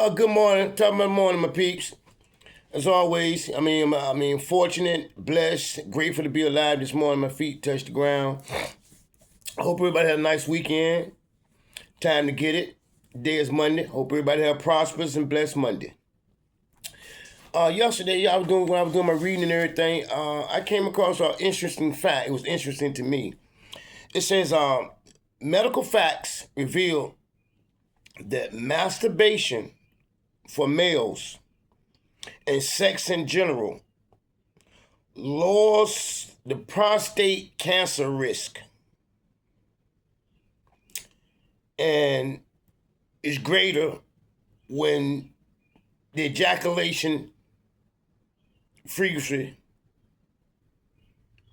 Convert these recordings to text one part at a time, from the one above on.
Good morning. Top of the morning, my peeps. As always, fortunate, blessed, grateful to be alive this morning. My feet touched the ground. I hope everybody had a nice weekend. Time to get it. Today is Monday. Hope everybody had a prosperous and blessed Monday. Yesterday, when I was doing my reading and everything, I came across an interesting fact. It was interesting to me. It says, medical facts reveal that masturbation for males and sex in general lowers the prostate cancer risk and is greater when the ejaculation frequency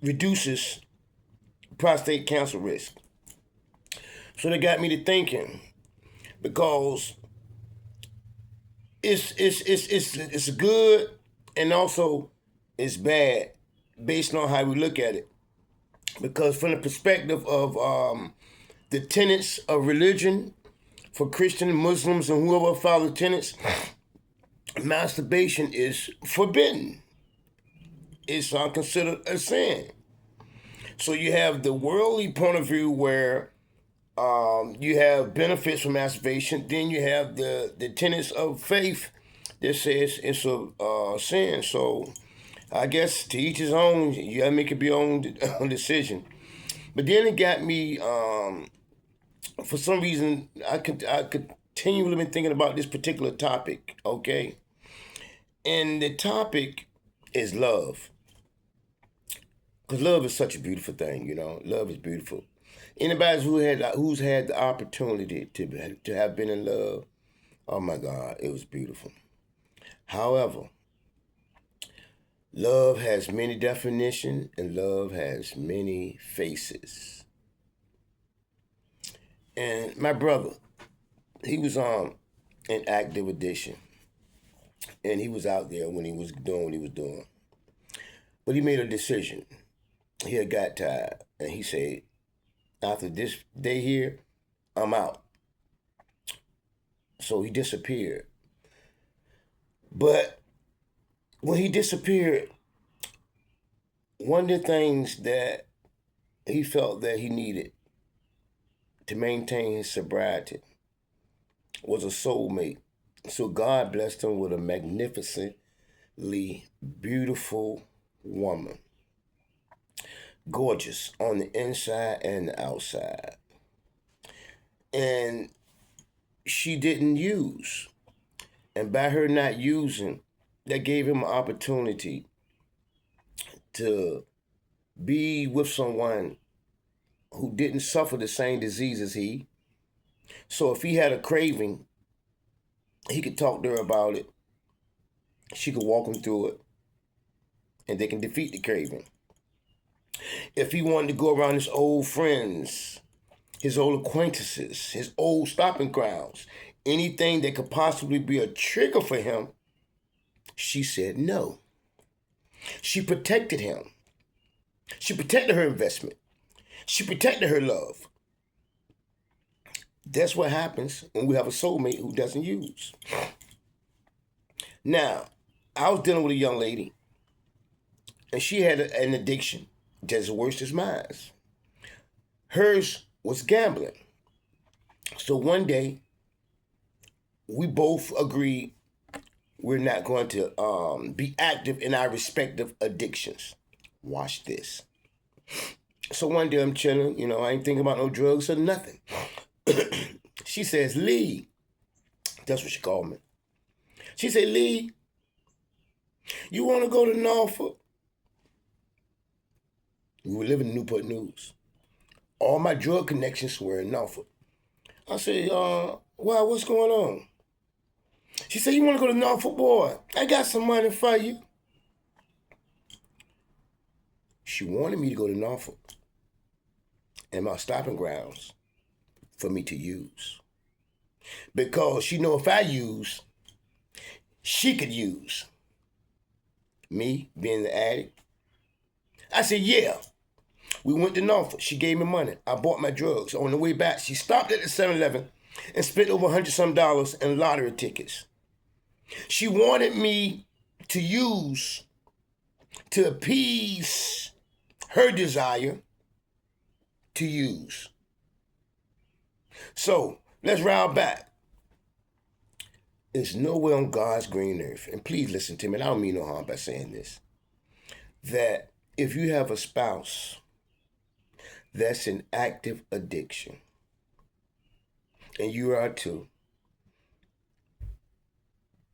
reduces prostate cancer risk. So that got me to thinking, because it's good and also it's bad based on how we look at it. Because from the perspective of the tenets of religion for Christian, Muslims, and whoever follow the tenets, masturbation is forbidden. It's considered a sin. So you have the worldly point of view where you have benefits from masturbation. Then you have the tenets of faith that says it's a sin. So I guess to each his own. You gotta make it your own decision. But then it got me. For some reason, I continually been thinking about this particular topic. Okay, and the topic is love. Because love is such a beautiful thing, Love is beautiful. Anybody who's had the opportunity to have been in love, oh my God, it was beautiful. However, love has many definitions and love has many faces. And my brother, he was on an active addiction, and he was out there when he was doing what he was doing. But he made a decision. He had got tired, and he said, after this day here, I'm out. So he disappeared. But when he disappeared, one of the things that he felt that he needed to maintain his sobriety was a soulmate. So God blessed him with a magnificently beautiful woman. Gorgeous on the inside and the outside. And she didn't use. And by her not using, that gave him an opportunity to be with someone who didn't suffer the same disease as he. So if he had a craving, he could talk to her about it. She could walk him through it. And they can defeat the craving. If he wanted to go around his old friends, his old acquaintances, his old stopping grounds, anything that could possibly be a trigger for him, she said no. She protected him. She protected her investment. She protected her love. That's what happens when we have a soulmate who doesn't use. Now, I was dealing with a young lady, and she had an addiction just as worse as mine. Hers was gambling. So one day, we both agreed we're not going to be active in our respective addictions. Watch this. So one day I'm chilling, I ain't thinking about no drugs or nothing. She says, Lee, that's what she called me. She said, Lee, you want to go to Norfolk? We were living in Newport News. All my drug connections were in Norfolk. I said, well, what's going on? She said, you want to go to Norfolk? Boy, I got some money for you. She wanted me to go to Norfolk and my stopping grounds for me to use. Because she know if I use, she could use. Me being the addict. I said, yeah. We went to Norfolk. She gave me money. I bought my drugs. On the way back, she stopped at the 7-Eleven and spent over $100 some in lottery tickets. She wanted me to use to appease her desire to use. So let's round back. There's nowhere on God's green earth, and please listen to me, and I don't mean no harm by saying this, that if you have a spouse that's in active addiction, and you are too,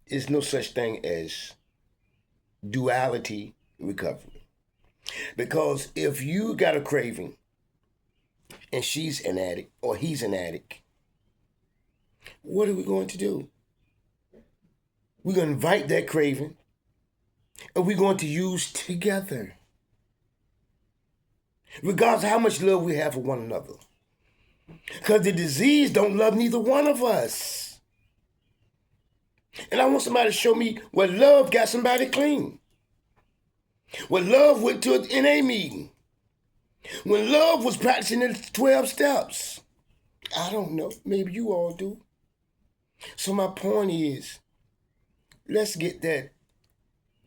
there's no such thing as duality recovery. Because if you got a craving and she's an addict or he's an addict, what are we going to do? We're going to invite that craving and we're going to use together. Regardless of how much love we have for one another. Because the disease don't love neither one of us. And I want somebody to show me where love got somebody clean. When love went to an NA meeting. When love was practicing the 12 steps. I don't know. Maybe you all do. So my point is, let's get that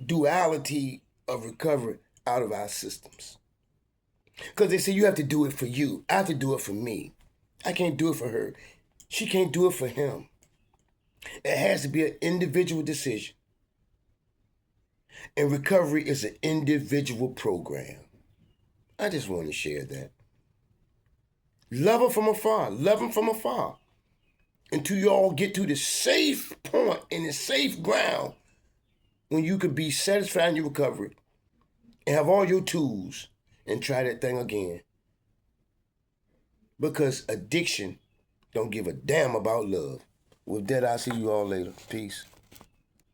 duality of recovery out of our systems. Because they say you have to do it for you. I have to do it for me. I can't do it for her. She can't do it for him. It has to be an individual decision. And recovery is an individual program. I just want to share that. Love her from afar. Love him from afar. Until you all get to the safe point and the safe ground when you could be satisfied in your recovery and have all your tools and try that thing again. Because addiction don't give a damn about love. With that, I'll see you all later. Peace.